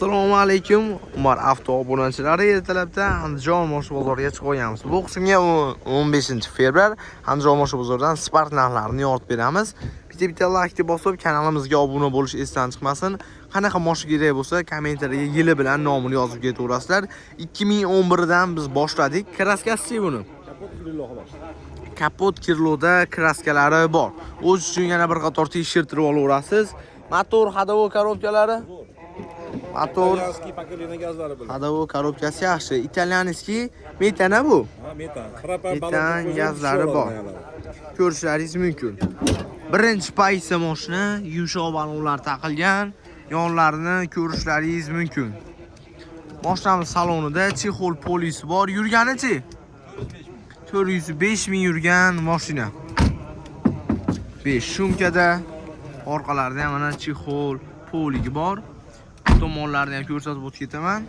Assalomu alaykum. Umar avto obunachilari ertalabda Andijon moshina bozoriga chiqib qo'yamiz. Bu qismga 15-fevral Andijon moshina bozoridan Spark narxlarini yoritib beramiz. Bitta like bosib kanalimizga obuna bo'lish esdan chiqmasin. Qanaqa moshina kerak bo'lsa, kommentariyga yili bilan nomini yozib ketaverasizlar. 2011 dan biz boshladik. Kraskasi buni. Kapot kirloda kraskalari bor. O'z uchun yana bir qator tekshirtirib olaverasiz. Motor hadovo korobkalari motor hadovo korobkasi yaxshi. Italyanskiy metana bu. Metan gazlari bor. Ko'rishlaringiz mumkin. Birinchi paysa moshina, yumshoq balonlar taqilgan, yonlarini ko'rishlaringiz mumkin. Moshinamiz salonida chexol polisi bor. Yurganichi 405 ming yurgan mashina. 5 shumkada, orqalarida ham mana chexol poligi bor. Tomonlarni ham ko'rsatib o'tib ketaman.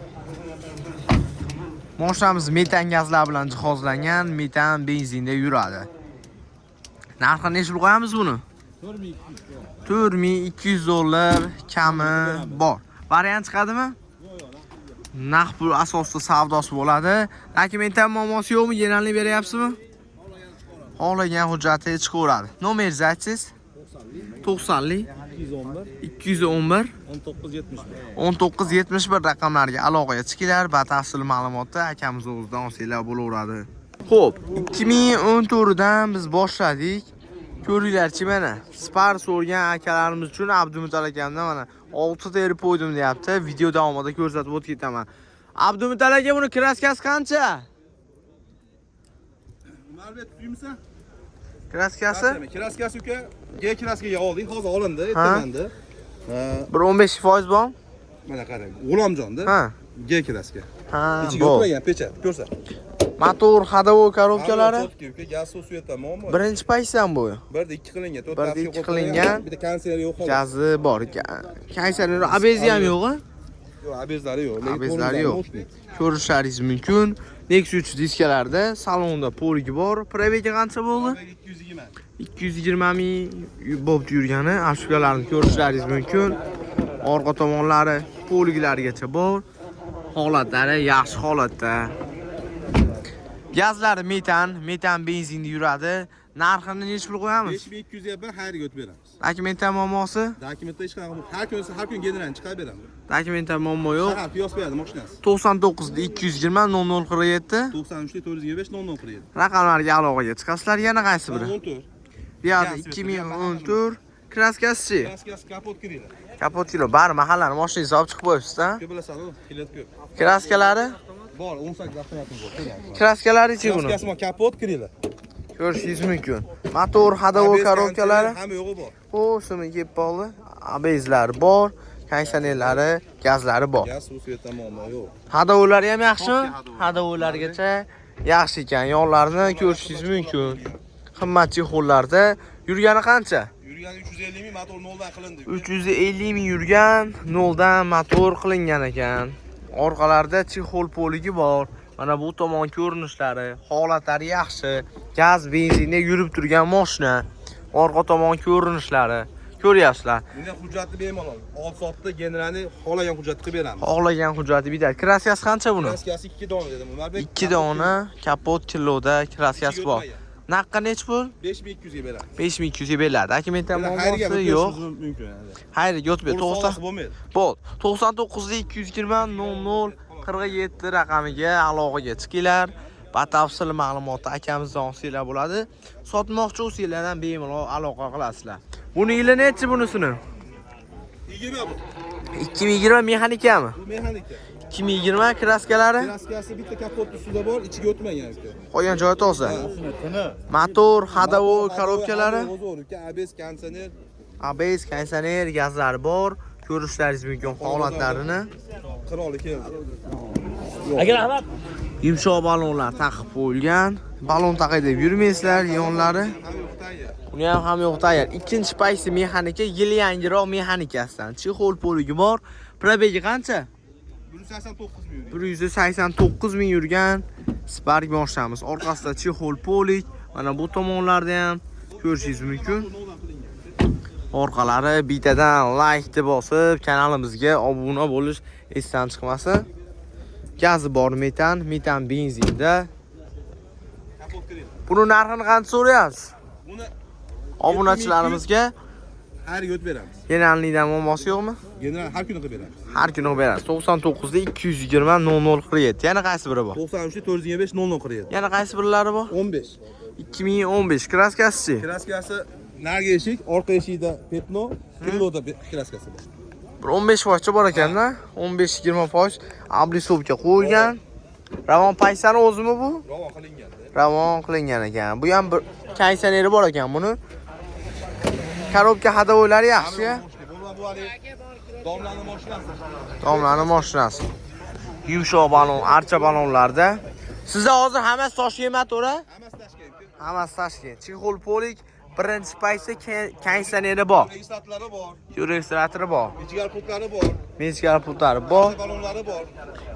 Mashinamiz metan gazlar bilan jihozlangan, metan benzinda yuradi. Narxini necha pul qo'yamiz buni? 4200 dollar kami bor. Variant chiqadimi? Naqd pul asosida savdosi bo'ladi. Dokumentan muammosi yo'qmi? Generalni beryapsizmi? Xohlagan hujjati chiqaveradi. Nomeringizni aytsangiz? 90lik 211 1971 raqamlarga aloqaga chiqinglar. Batafsil ma'lumotni akamiz o'zidan olsanglar bo'laveradi. Xo'p, 2014 dan biz boshladik. Ko'ringlarchi mana Spark so'rgan akalarimiz uchun Abdumuttal akamdan mana 6 teri qo'ydim deyapti. Video davomida ko'rsatib o'tib ketaman. Abdumuttal aka, buni kraskasi qancha? Ma'lumot tuyimsan? Kraskasi? Kraskasi uka, G kraskaga olding, hozir olindi, ertamanda. Bir 15% bor. Mana qarang, G'ulomjonda. Ha. G kraska. Ha, ichiga o'tmagan pechat, ko'rsat. Motor hadovo korobkalari. Gaz suveta muammo. Birinchi paysan bu. 1-2 qilingan, 1-2 qilingan. Bitta konseri yo'q. Gazi bor. Kaysari abezi ham yo'q-a? Yo'q, abezlari yo'q. Abezlari yo'q. Ko'rishlaringiz mumkin. Nexus diskalarda salonda poligi bor. Probegi qancha bo'ldi? 220 ming bo'lib yurgani, ashkalarni ko'rishlaringiz mumkin. Orqa tomonlari poliglarigacha bor. Holatlari yaxshi holatda. Gazlari metan benzinda yuradi. Narxini necha pul qo'yamiz? 5200 ga bir xayrga o'tib beramiz. Dokumentan muammosi? Dokumentda hech qanaqa har kun generalni chiqarib beramiz. Dokumentan muammo yo'q. Faqat piyoz beradi mashinasi. 99 220 0047 93 425 0047. raqamlarga aloqaga chiqasizlar. Yana qaysi biri? 14. Bu yerda 2014 kraskasi. Kraskasi kapot kiradi. Kapot kilo bar mahallani mashinangizni olib chiqib qo'yibsiz-da? Ko'p bilasizlar, qilat ko'p. Kraskalari? Bor, 18 avtomatim bor. Kraskalari-chi buni? Kraskasi kapot kiradi. Ko'rishingiz mumkin. Motor hadovo korobkalari hamma yo'g'i bor. O'shini yeb qoldi. Abezlari bor, konditsionerlari, gazlari bor. Gaz suveta muammo yo'q. Hadovolari ham yaxshimi? Hadovolargacha yaxshi ekan. Yonlarini ko'rishingiz mumkin. Qimmat chexollarda yurgani qancha? Yurgani 350 ming, motor 0 dan qilindi. 350 ming yurgan, 0 dan motor qilingan ekan. Orqalarida chexol poligi bor. Mana bu tomon ko'rinishlari, holatlari yaxshi. Gaz, benzinda yurib turgan mashina. Orqa tomon ko'rinishlari. Ko'ryapsizlar. Bunday hujjatni bemalol. 6 soatda generalni xohlagan hujjatni qilib beramiz. Xohlagan hujjati bitadi. Kraskasi qancha buni? Kraskasi 2 dona dedim. Umarbek 2 dona kapot kiloda kraskasi bor. Naqqa necha pul? 5200 ga beramiz. 5200 ga beriladi. Dokumentan muammosi yo'q. Xayrga o'tib ber. 90 bo'lmaydi. Bo'l. 99 220 00 47 raqamiga aloqaga chiqinglar. Batafsil ma'lumotni akamizdan olsanglar bo'ladi. Sotmoqchi bo'lsanglar ham bemalol aloqa qilasizlar. Buni yili nechi bunisini? 20 bu. 2020 mexanikami? Bu mexanika. 2020 kraskalari? Kraskasi bitta kapot ustida bor, ichiga o'tmagan uka. Qolgan joyi toza. Motor hadovo korobkalari? ABS konditsioner. ABS konditsioner gazlari bor. Ko'rishlaringiz mumkin holatlarini. Qiroli keldi. Agar rahmat. Yumshoq balonlar taqib qo'yilgan. Balon taqay deb yurmaysizlar, yonlari. Uni ham yo'q tayyor. Ikkinchi paysi mexanika, yili yangiroq mexanikasidan. Chexol poligi bor. Probegi qancha? 189 ming yurgan Spark mashinamiz. Orqasida chexol polik. Mana bu tomonlarda ham ko'rishingiz mumkin. Orqalari bittadan like deb bosib, kanalimizga obuna bo'lish esdan chiqmasin. Gazi bor metan benzinda. Buni narxini qancha so'rayapsiz? Buni Obunachilarimizga har yot beramiz. generalnidan muammosi yo'qmi? General har kuni qilib beramiz. Har kuni berasiz. 99 da 220 0047. Yana qaysi biri bor? 93 425 0047. Yana qaysi birlari bor? 15. 2015 kraskasi-chi? Kraskasi nargi eshik, orqa eshikda petno, kiloda kraskasi bor. Bir 15% bor ekanda, 15-20% ablisovka qo'yilgan. Ravon paysani o'zimi bu? Ravon qilingan. Ravon qilingan ekan. Bu ham bir kaysaneri bor ekan buni. Korobka hadovoylari yaxshi. Bu hali domlaning mashinasi. Domlaning mashinasi. Yumshoq balon, archa balonlarda. Sizda hozir hammasi Toshkent to'ra? Hammasi Toshkent. Hammasi Toshkent. Chexol polik birinchi paytda kaysaneri bor. Registratorlari bor. Registratori bor. Mechigar pultlari bor. Mechigar pultlari bor. Balonlari bor.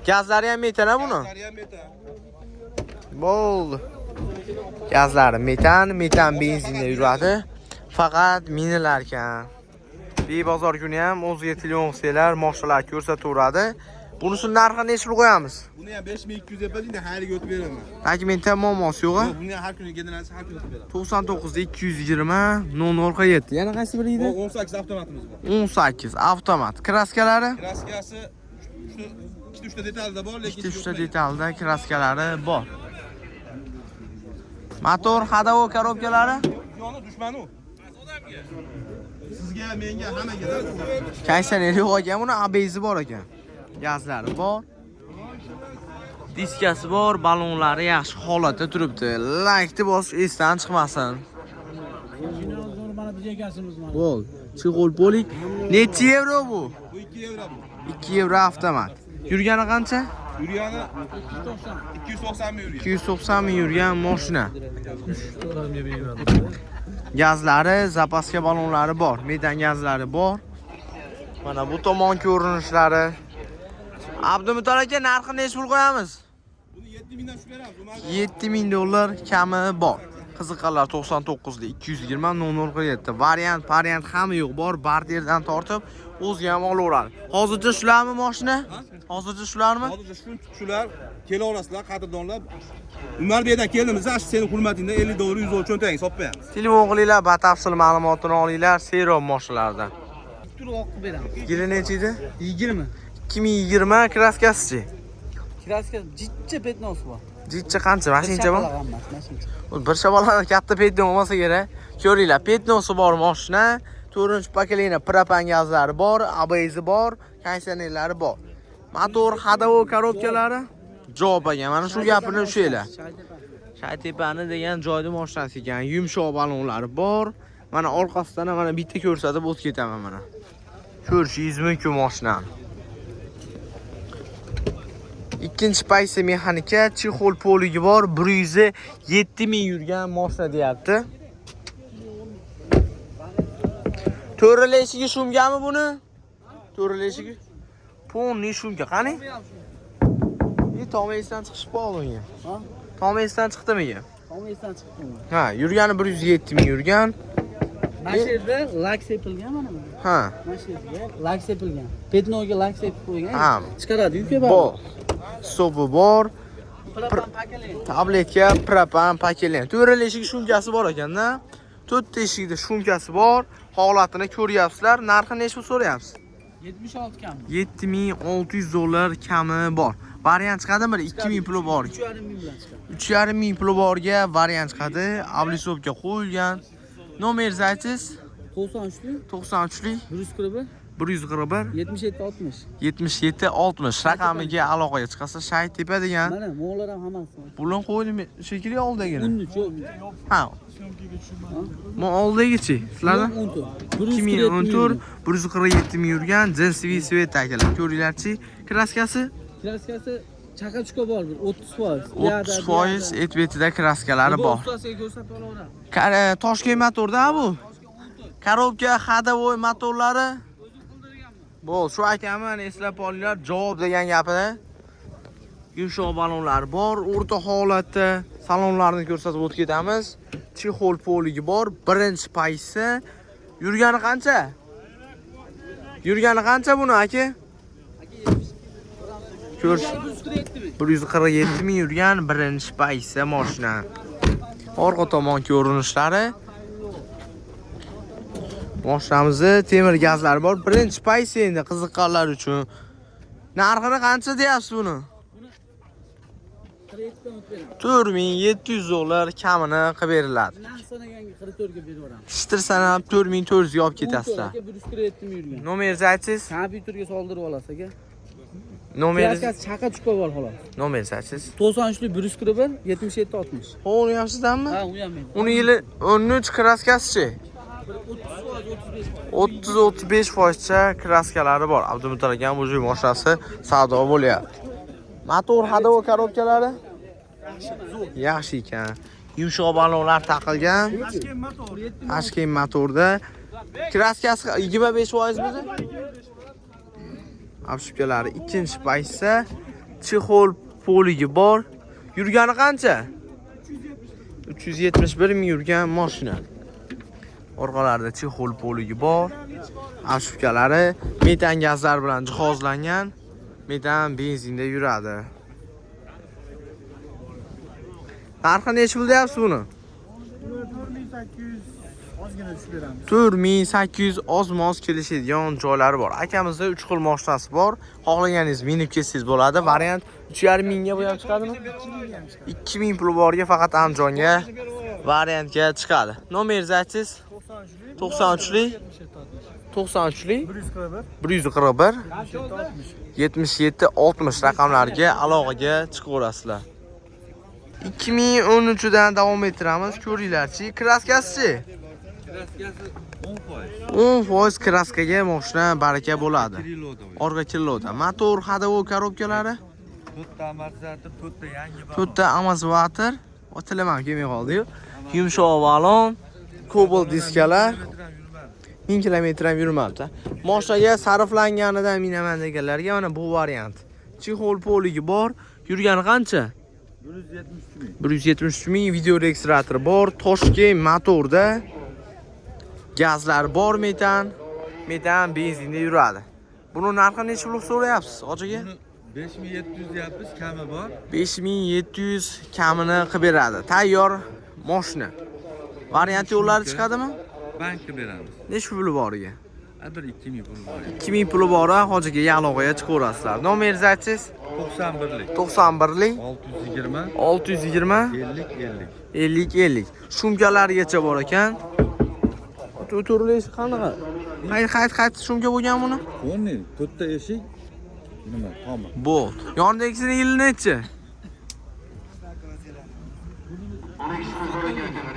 Gazlari ham metan buni. Gazlari ham metan. Bo'ldi. Gazlari metan benzinda yuradi. Faqat minilar ekan. Bebozor kuni ham o'ziga telefon qilsanglar, mashinalar ko'rsataveradi. Bunisi narxini necha pul qo'yamiz? Buni ham 5200 deb endi har yil o'tib beraman. Dokumentda muammosi yo'q-a? Buni har kuni generalsi har kuni o'tib beraman. 99 da 220 0047. Yana qaysi biri edi? 18 avtomatimiz bor. 18 avtomat. Kraskalari? Kraskasi 2-3 ta detalda bor, lekin 2-3 ta detalda kraskalari bor. Motor, hadovo korobkalari? Yoni dushmanu. Sizga, menga, hammaga. Kaysaneri yo'q ekan, buni abezi bor ekan. Gazlari bor. Diskasi bor, balonlari yaxshi holatda turibdi. Like deb bosish esdan chiqmasin. Bo'l. Chexol polik. Necha yevro bu? Bu 2 yevro bu. 2 yevro avtomat. Yurgani qancha? Yurgani 290 ming yurgan. 290 ming yurgan mashina. Gazlari, zapaska balonlari bor. Metan gazlari bor. Mana bu tomon ko'rinishlari. Abdumutol aka, narxini necha pul qo'yamiz? Buni 7000 dan beramiz. 7000 dollar kami bor. Qiziqarlar 99 da 220 0047. Variant hamma yo'q bor. Barterdan tortib o'ziga ham olaveradi. Hozircha shularmi mashina? Hozircha shularmi? Hozircha shular kelaverasizlar, qadrdonlar. Umar Beydan keldimiz, seni hurmatingdan 50 dollar 100 dollar cho'ntaging sotib beramiz. Telefon qilinglar, batafsil ma'lumotini olinglar. Serum mashinalardan. Tur oqib beramiz. Yili necha edi? 20. 2020 kraskasi-chi? Kraska jitcha petnosi bor. Jitcha qancha? Mashincha bor? Mashincha. Bir shaballar katta petno bo'lmasa kerak. Ko'ringlar, petnosi bor mashina, 4-pakalina propan gazlari bor, ABS bor, kaysanerlari bor. Motor, hadovo korobkalari javob ekan. Mana shu gapini ushlaylar. Shaytepani degan joyda mashinasi ekan. Yumshoq balonlari bor. Mana orqasidan mana bitta ko'rsatib o'tib ketaman mana. Ko'rishingiz mumkin mashinani. Ikkinchi paysa mexanika, chexol poligi bor, 107 ming yurgan mashina deyapti. To'raleshiga shumgami buni? To'raleshiga. Ponni shumga qani? Tomesdan chiqish bo'lgan. Ha? Tomesdan chiqdimi? Tomesdan chiqdimi? Ha, yurgani 107 ming yurgan. Mana shu yerda lak sepilgan mana bu. Ha. Mana shu yerga lak sepilgan. Petnoga lak sepib qo'ygan. Ha. Chiqaradi-ku keyin. Bor. Stopi bor. Propan pakelen. Tabletga propan pakelen. To'raleshiga shumkasi bor ekanda. 4 teshikda shumkasi bor. Holatini ko'ryapsizlar. Narxini necha so'rayapsiz? 76 kam. 7600 dollar kami bor. Variant chiqadi bir 2000 puli bor. 3,5 ming bilan chiqadi. 3,5 ming puli borga variant chiqadi. Ablisovka qo'yilgan. Nomer aytasiz? 93 93lik 141 141 77 60. 77 60 raqamiga aloqaga chiqasa Shaytepa degan. Mana mo'g'lar ham hammasi. Bulan qo'ydim shekilli oldagina. Uni yo'q. Ha. Mo oldagichi. Sizlarda 2014 147 ming yurgan jinsiy svet akalar. Ko'ringlarchi, kraskasi? Kraskasi chaqachuka bor bir 30%. 30% et-betida kraskalari bor. Ustasiga ko'rsatib olaveradi. Toshkent motorda bu. Korobka, hadovoy motorlari. Bo'l, shu akamni eslab olinglar, javob degan gapini. Yumshoq balonlar bor, o'rta holatda salonlarni ko'rsatib o'tib ketamiz. Chexol poligi bor, birinchi paysi Yurgani qancha? Yurgani qancha buni aka? Ko'rish 147 ming yurgan birinchi paysa mashina. Orqa tomon ko'rinishlari. Mashinamizda temir gazlar bor. Birinchi paysa endi qiziqqanlar uchun. Narxini qancha deyapsiz buni? 4700 dollar kamini qilib beriladi. Shtir sanab 4400 ga olib ketasizlar. Nomeringizni aytsangiz? Kompyuterga soldirib olasiz aka. Nomeringiz? Chaqa chuqib ol xolos. Nomeringizni aytsangiz? 93 141 77 60. Ha, uni ham sizdanmi? Ha, u ham men. Uni yili 13 kraskasi-chi? 30-35% kraskalari bor. Abdumutallab bu mashinasi savdo bo'lyapti. Motor hadavo korobkalari yaxshi ekan. Yumshoq balonlar taqilgan. Ashken motorda. Kraskasi 25% bizi. Abshubkalari ikkinchi paysa. Chexol poligi bor. Yurgani qancha? 371 ming yurgan mashina. Orqalarida chexol poligi bor. Abshubkalari metan gazlar bilan jihozlangan. Metan benzinda yuradi. Narxi necha pul deyapsiz buni? 4800 ozmoz kelishadigan joylari bor. Akamizda 3 xil mashinasi bor. Xohlaganingiz minib ketsangiz bo'ladi. Variant 3,5 mingga bu ham chiqadimi? 2000 pul borga faqat Andijonga variantga chiqadi. Nomeringizni aytsangiz? 93lik 141 77 60 raqamlarga aloqaga chiqaverasizlar. 2013 dan davom ettiramiz. Ko'ringlarchi, kraskasi-chi? Kraskasi 10% kraskaga mashina baraka bo'ladi. Orqa kiloda. Motor hadavo korobkalari 4 ta amortizator, 4 ta yangi balon. 4 ta amortizator. Otilam ham kelmay qoldi-yu. Yumshoq balon, Cobalt diskalar. 1000 kilometr ham yurmabdi. Mashinaga sarflanganidan minaman deganlarga mana bu variant. Chexol poligi bor. Yurgani qancha? 173 ming. Video registrator bor. Toshkent motorda. Gazlar bor, metan benzinda yuradi. Buni narxi necha pul so'rayapsiz, ochiga? 5700 deyapmiz, kami bor. 5700 kamini qilib beradi. Tayyor mashina. Variant yo'llari chiqadimi? Bankka beramiz. Necha puli boriga? Bir 2000 pul bor. 2000 puli bor, hojiga aloqaga chiqaverasizlar. Nomeringizni aytsangiz? 91lik 620 50 shumkalargacha bor ekan. Turlish qanaqa? Qayt shumka bo'lgan buni? Buni 4 ta eshik. Nima? Tomi. Bu. Yondagisini yili necha?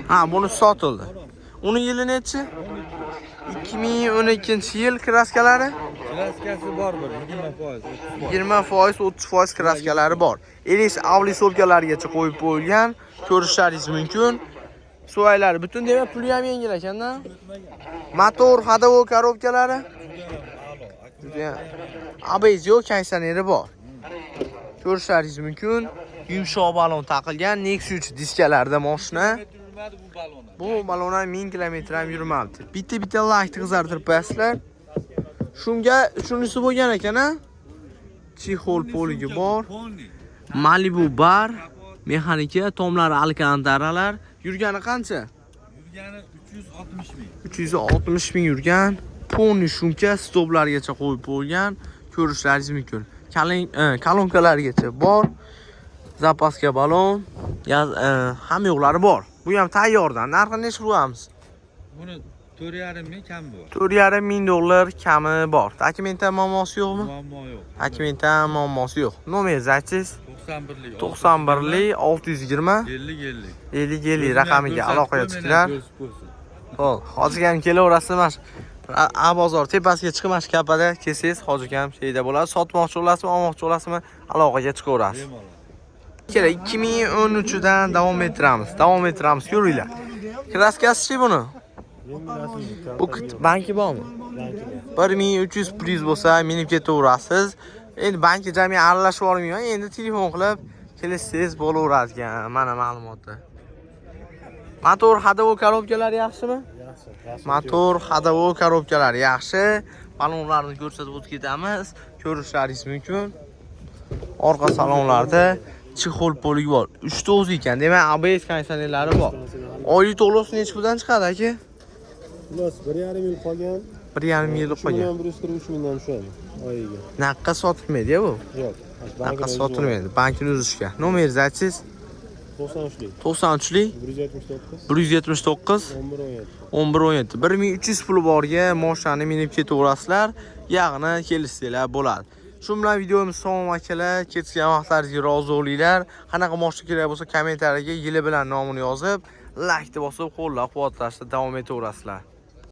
Ha, buni sotildi. Uni yili necha? 2012-yil kraskalari? Kraskasi bor bir 20%. 20%, 30% kraskalari bor. Elish avli sobkalargacha qo'yib qo'yilgan. Ko'rishlaringiz mumkin. Suvaylari butun demak, puli ham yengil ekanda. Motor hadavo korobkalari ABS yo'q, kaysaneri bor. Ko'rishlaringiz mumkin. Yumshoq balon taqilgan Nexus diskalarda mashina. Bu balon ham 1000 kilometr ham yurmabdi. Bitta laykni qizartirib qo'yasizlar. Shunisi bo'lgan ekan-a? Chexol poligi bor. Malibu bar, mexanika, tomlari alkantaralar. Yurgani qancha? Yurgani 360 ming. 360 ming yurgan. Poni shumka stoplargacha qo'yib qo'ygan. Ko'rishlaringiz mumkin. Kolonkalargacha bor. Zapaska balon, hamma yo'qlari bor. Bu ham tayyordan. Narxi necha qo'yamiz? Buni 4,5 ming kami bor. 4,5 ming dollar kami bor. Dokumentdan muammosi yo'qmi? Muammo yo'q. Dokumentdan muammosi yo'q. Nomeringizni aytsangiz? 91lik 620 50 raqamiga aloqaga chiqinglar. Xo'p, hozir ham kelaverasiz mana shu bozor tepasiga chiqib mana shu kapada kelsangiz, hozir ham şeyda bo'ladi. Sotmoqchi bo'lasizmi, olmoqchi bo'lasizmi, aloqaga chiqaverasiz. Kerak 2013 dan davom ettiramiz, ko'ringlar. Kraskasi-chi buni? Bu banki bormi? 1300 plyus bo'lsa, minib ketaverasiz. Endi bankga jami aralashib olmayman. Endi telefon qilib kelsangiz bo'laveradigan mana ma'lumotlar. Motor hadavo korobkalari yaxshimi? Motor, hadovo korobkalar yaxshi. Balonlarni ko'rsatib o'tib ketamiz. Ko'rishlaringiz mumkin. Orqa salonlarda chexol polig bor. 3 ta o'zi ekan. Demak, ABS konditsionerlari bor. Oylik to'lovsi necha puldan chiqadi aka? Xullas 1,5 yil qolgan. 1,5 yil qolgan. 143 mingdan tushadi oyiga. Naqqa sotilmaydi-ya bu. Yo'q. Naqqa sotilmaydi. Bankini uzishga. Nomeringizni aytsangiz? 93lik. 93lik 179 179 1117. 1117 1300 puli borga mashinani minib ketaverasizlar, yog'ini kelishsizlar bo'ladi. Shu bilan videomiz tamom akalar. Ketgan vaqtlaringizga rozi bo'linglar. Qanaqa mashina kerak bo'lsa kommentariyaga yili bilan nomini yozib, like deb bosib qo'llab-quvvatlashda davom etaverasizlar.